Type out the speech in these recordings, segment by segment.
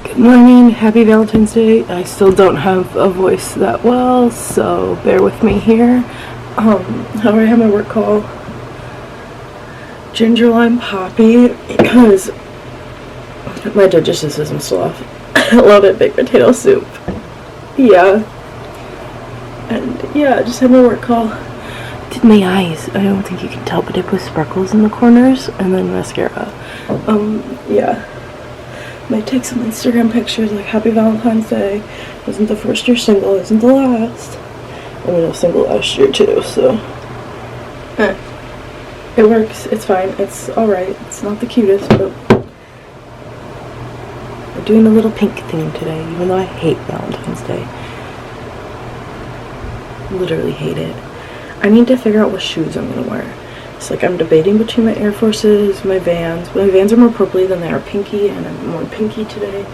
Good morning, happy Valentine's Day. I still don't have a voice that well, so bear with me here. How do I have my work call? Ginger lime poppy, because my digestion system's still off. I love it, baked potato soup. Yeah. And yeah, I just had my work call. Did my eyes. I don't think you can tell, but I put sparkles in the corners and then mascara. Yeah. Might take some Instagram pictures like Happy Valentine's Day. Isn't the first year single, isn't the last. I mean, I was single last year too, so. It works, it's fine, it's alright. It's not the cutest, but we're doing a little pink theme today, even though I hate Valentine's Day. Literally hate it. I need to figure out what shoes I'm gonna wear. It's like I'm debating between my Air Forces, my Vans. My Vans are more purpley than they are pinky, and I'm more pinky today.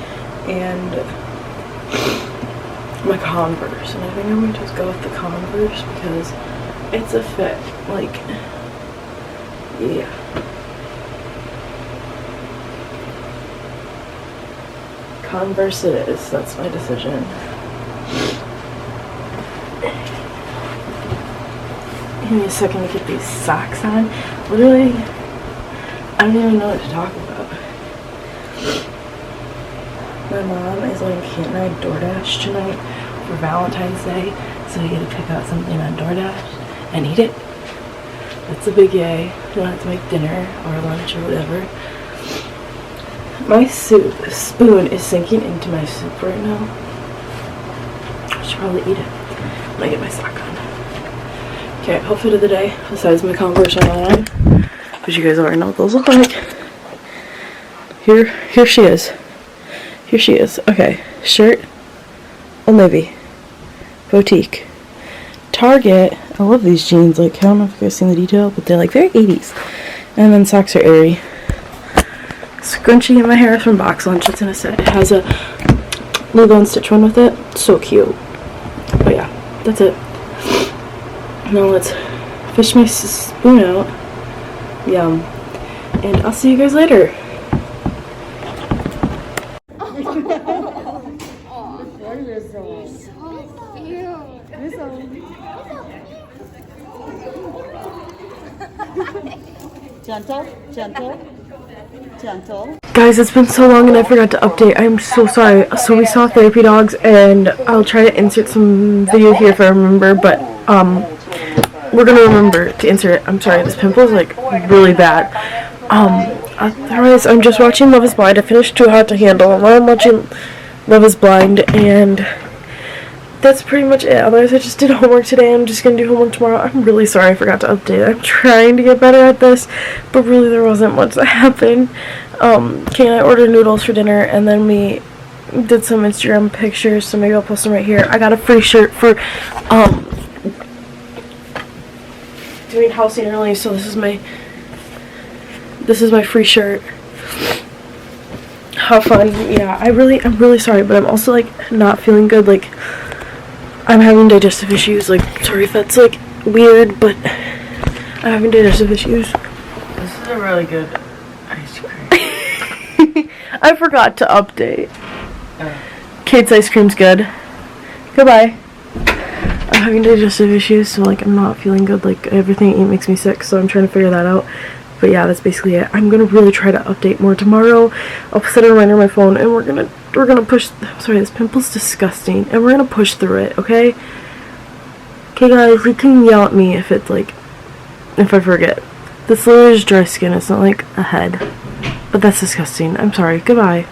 And my Converse, and I think I'm gonna just go with the Converse because it's a fit. Like, yeah. Converse it is. That's my decision. Give me a second to get these socks on. Literally, I don't even know what to talk about. My mom is like, can't I DoorDash tonight for Valentine's Day? So I get to pick out something on DoorDash and eat it. That's a big yay. You don't have to make dinner or lunch or whatever. My spoon is sinking into my soup right now. I should probably eat it when I get my sock on. Okay, outfit of the day, besides my Converse on, but you guys already know what those look like. Here she is. Here she is. Okay, shirt, Old Navy, boutique, Target. I love these jeans. Like, I don't know if you guys seen the detail, but they're like very 80s. And then socks are Aerie. Scrunchie in my hair from Box Lunch. It's in a set. It has a logo and stitch one with it. So cute. But yeah, that's it. Now let's fish my spoon out. Yum. And I'll see you guys later. Gentle, gentle, gentle. Guys, it's been so long and I forgot to update. I'm so sorry. So we saw therapy dogs, and I'll try to insert some video here if I remember, but we're gonna remember to insert it. I'm sorry, this pimple is like really bad. Otherwise, I'm just watching Love is Blind. I finished Too Hot to Handle, and now I'm watching Love is Blind, and that's pretty much it. Otherwise, I just did homework today. I'm just gonna do homework tomorrow. I'm really sorry I forgot to update. I'm trying to get better at this, but really there wasn't much that happened. Kay and I ordered noodles for dinner, and then we did some Instagram pictures, so maybe I'll post them right here. I got a free shirt for doing housing early, so this is my free shirt. How fun. Yeah, I'm really sorry, but I'm also like not feeling good. Like, I'm having digestive issues. Like, sorry if that's like weird, but I'm having digestive issues. This is a really good ice cream. I forgot to update. Kate's ice cream's good. Goodbye. I'm having digestive issues, so like I'm not feeling good. Like, everything I eat makes me sick, so I'm trying to figure that out. But yeah, that's basically it. I'm gonna really try to update more tomorrow. I'll set a reminder on my phone, and we're gonna push. I'm sorry, this pimple's disgusting, and we're gonna push through it. Okay. Okay, guys, you can yell at me if it's like, if I forget. This literally is dry skin. It's not like a head, but that's disgusting. I'm sorry. Goodbye.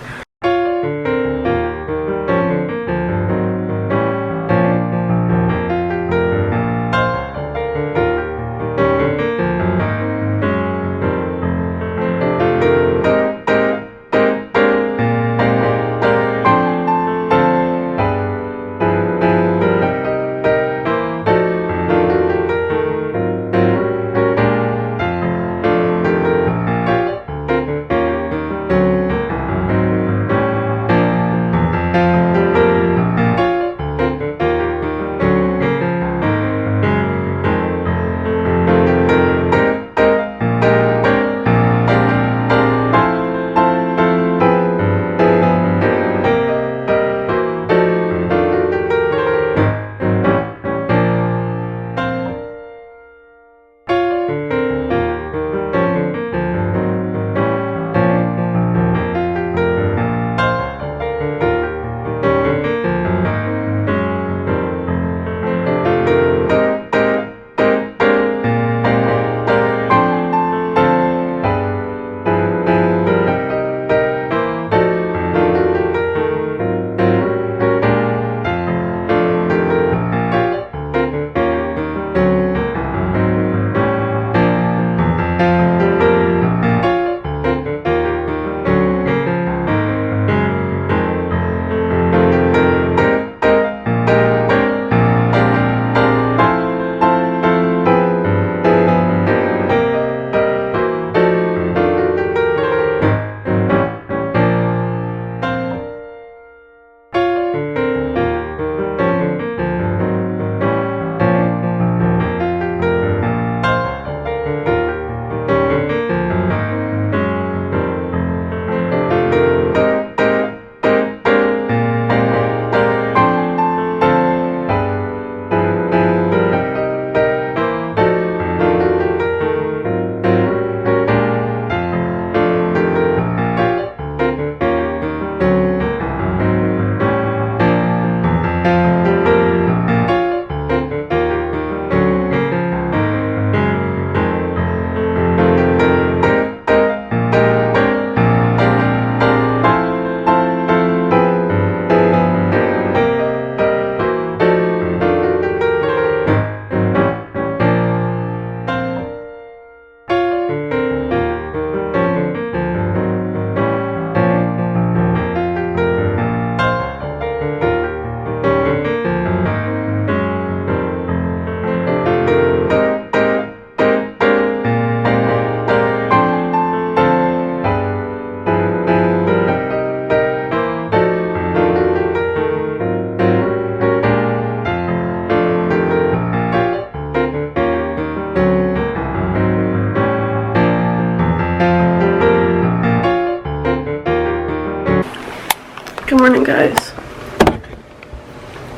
morning, guys.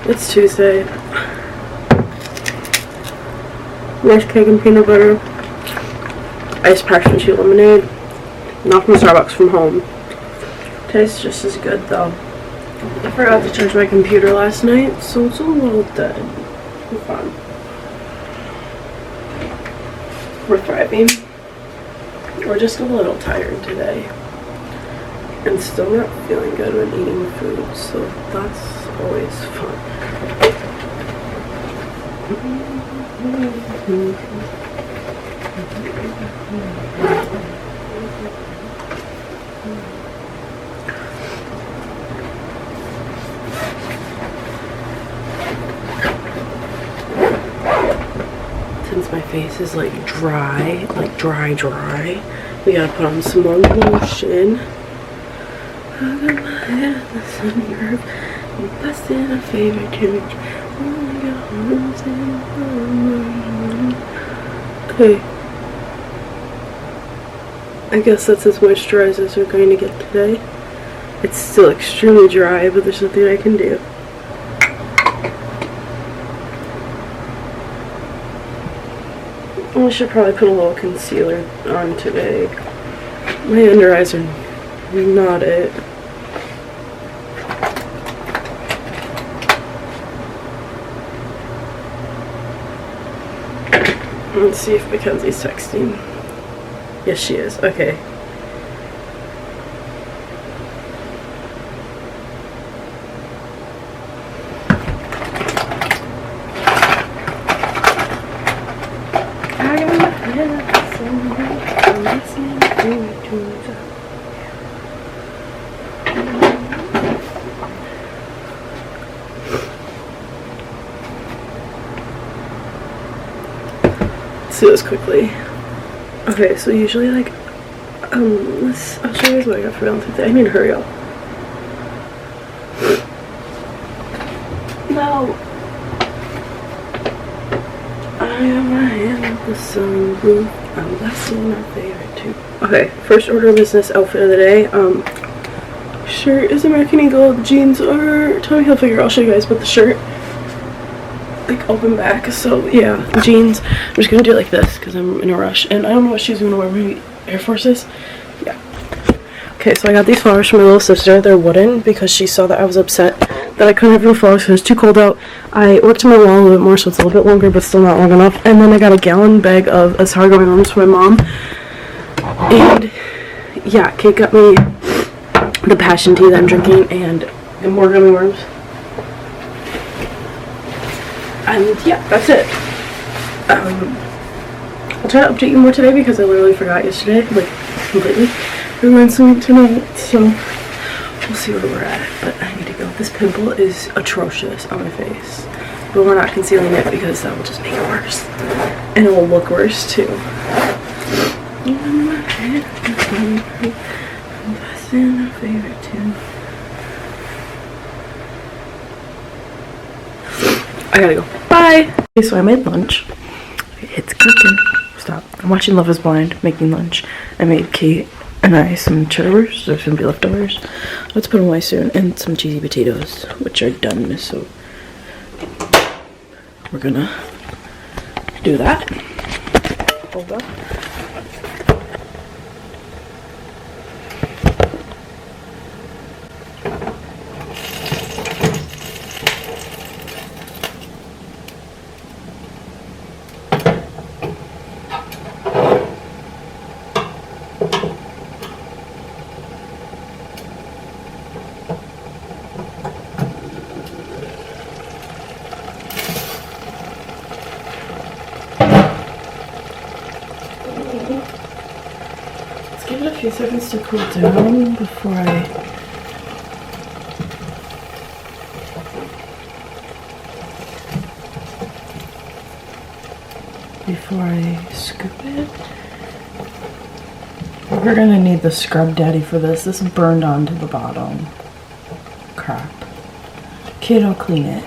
It's Tuesday. Nice cake and peanut butter. Iced passion fruit lemonade. Not from Starbucks, from home. Tastes just as good though. I forgot to charge my computer last night, so it's a little dead. We're fine. We're thriving. We're just a little tired today. And still not feeling good when eating food, so that's always fun. Since my face is like dry, we gotta put on some more lotion. I got my head in the sunroof, I'm busting a favorite tune. Okay. I guess that's as moisturized as we're going to get today. It's still extremely dry, but there's nothing I can do. I should probably put a little concealer on today. My under eyes are not it. Let's see if Mackenzie's texting. Yes, she is. Okay. Let's do this quickly. Okay, so usually like I'll show you guys what I got for Valentine's Day. I need to hurry up. No. I have my hand up the sunroof. I'm blessing my favorite too. Okay, first order of business outfit of the day. Shirt is American Eagle. The jeans are Tommy Hilfiger. I'll show you guys, but the shirt like open back. So yeah, jeans. I'm just gonna do it like this because I'm in a rush, and I don't know what shoes I'm gonna wear. Maybe Air Forces. Yeah. Okay, so I got these flowers from my little sister. They're wooden because she saw that I was upset that I couldn't have any flowers because it was too cold out. I worked on my wall a little bit more, so it's a little bit longer, but still not long enough. And then I got a gallon bag of Asar gummy worms for my mom. And yeah, Kate got me the passion tea that I'm drinking and more gummy worms. And yeah, that's it. I'll try to update you more today because I literally forgot yesterday, like completely. We're going swimming tonight, so we'll see where we're at. But I need to go. This pimple is atrocious on my face, but we're not concealing it because that will just make it worse, and it will look worse too. I gotta go. Bye! Okay, so I made lunch. It's cooking. Stop. I'm watching Love is Blind, making lunch. I made Kate and I some churros. There's gonna be leftovers. Let's put them away soon. And some cheesy potatoes, which are done. So we're gonna do that. Hold up. Give it a few seconds to cool down before I scoop it. We're gonna need the Scrub Daddy for this. This burned onto the bottom. Crap. Kid, I'll clean it.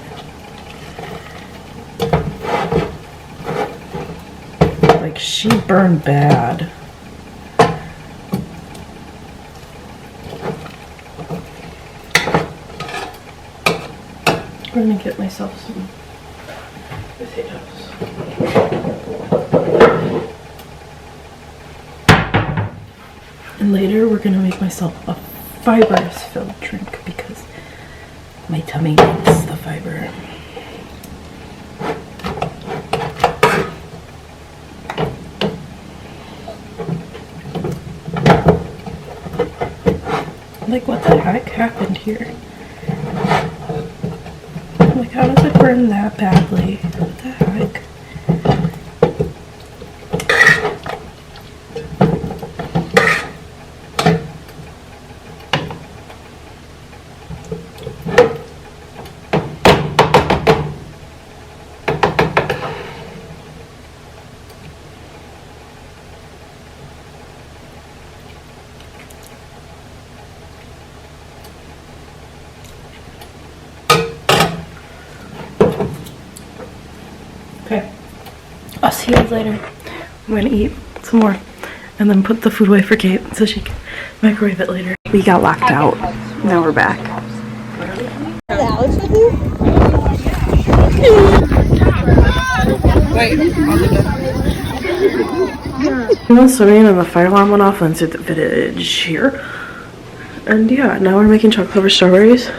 Like, she burned bad. I'm gonna get myself some potatoes. And later we're gonna make myself a fibrous filled drink because my tummy needs the fiber. Like, what the heck happened here? Like, how does it burn that badly? What the heck? Okay, I'll see you guys later. I'm gonna eat some more and then put the food away for Kate so she can microwave it later. We got locked out. Now we're back. I went swimming and the fire alarm went off inside the village here. And yeah, now we're making chocolate covered strawberries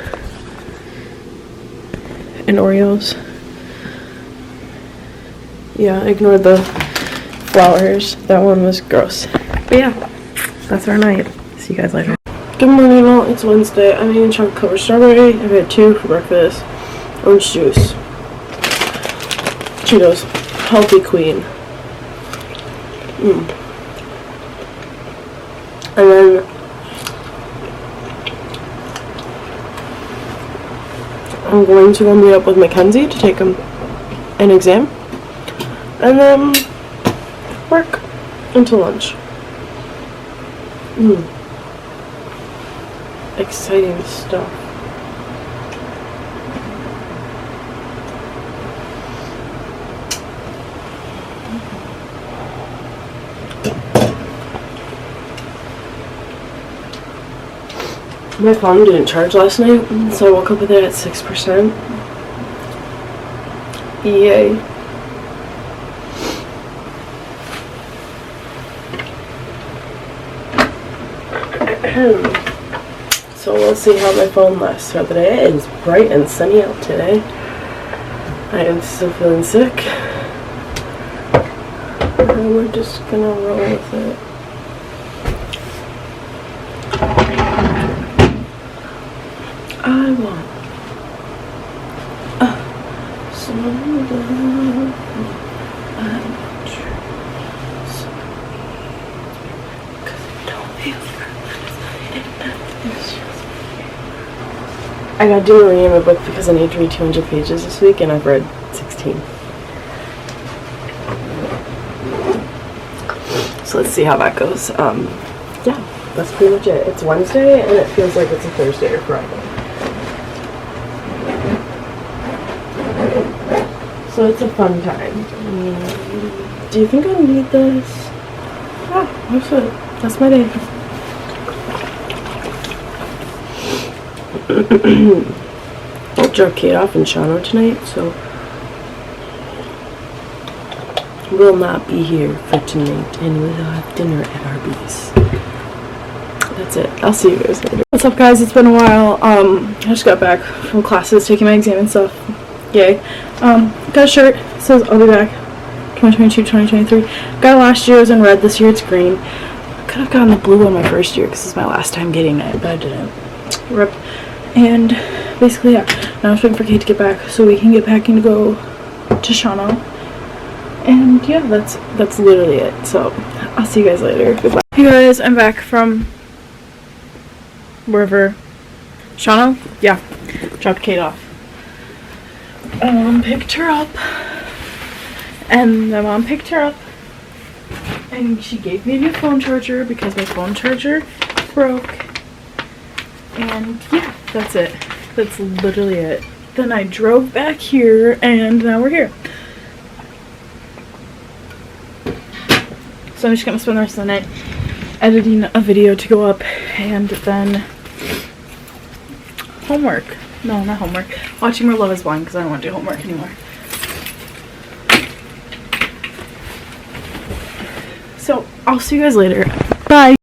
and Oreos. Yeah, ignore the flowers. That one was gross. But yeah, that's our night. See you guys later. Good morning all, it's Wednesday. I'm eating chocolate covered strawberry. I've had 2 for breakfast. Orange juice. Cheetos. Healthy queen. And then I'm going to go meet up with Mackenzie to take an exam. And then work until lunch. Exciting stuff. My phone didn't charge last night, so I woke up with it at 6%. Yay. So we'll see how my phone lasts throughout the day. It's bright and sunny out today. I am still feeling sick. And we're just gonna roll with it. I want some love. I want you. Because I don't feel I got to do a reading in my book because I need to read 200 pages this week, and I've read 16. So let's see how that goes. Yeah, that's pretty much it. It's Wednesday, and it feels like it's a Thursday or Friday. So it's a fun time. Do you think I'll need this? Ah, that's it. That's my day. I'll drop Kate off in Shawano tonight, so we'll not be here for tonight, and we'll have dinner at Arby's. That's it. I'll see you guys later. What's up, guys? It's been a while. I just got back from classes, taking my exam and stuff. Yay. Got a shirt. It says I'll be back 2022, 2023. Got it last year. It was in red. This year it's green. I could have gotten the blue one my first year because it's my last time getting it, but I didn't. Rip. And basically, yeah. Now I'm just waiting for Kate to get back so we can get packing to go to Shawano. And yeah, that's literally it. So I'll see you guys later. Goodbye. Hey guys, I'm back from wherever. Shawano? Yeah. Dropped Kate off. My mom picked her up. And my mom picked her up. And she gave me a new phone charger because my phone charger broke. And yeah, that's it. That's literally it. Then I drove back here and now we're here. So I'm just gonna spend the rest of the night editing a video to go up and then homework. No, not homework. Watching more Love is Blind because I don't want to do homework anymore. So I'll see you guys later. Bye.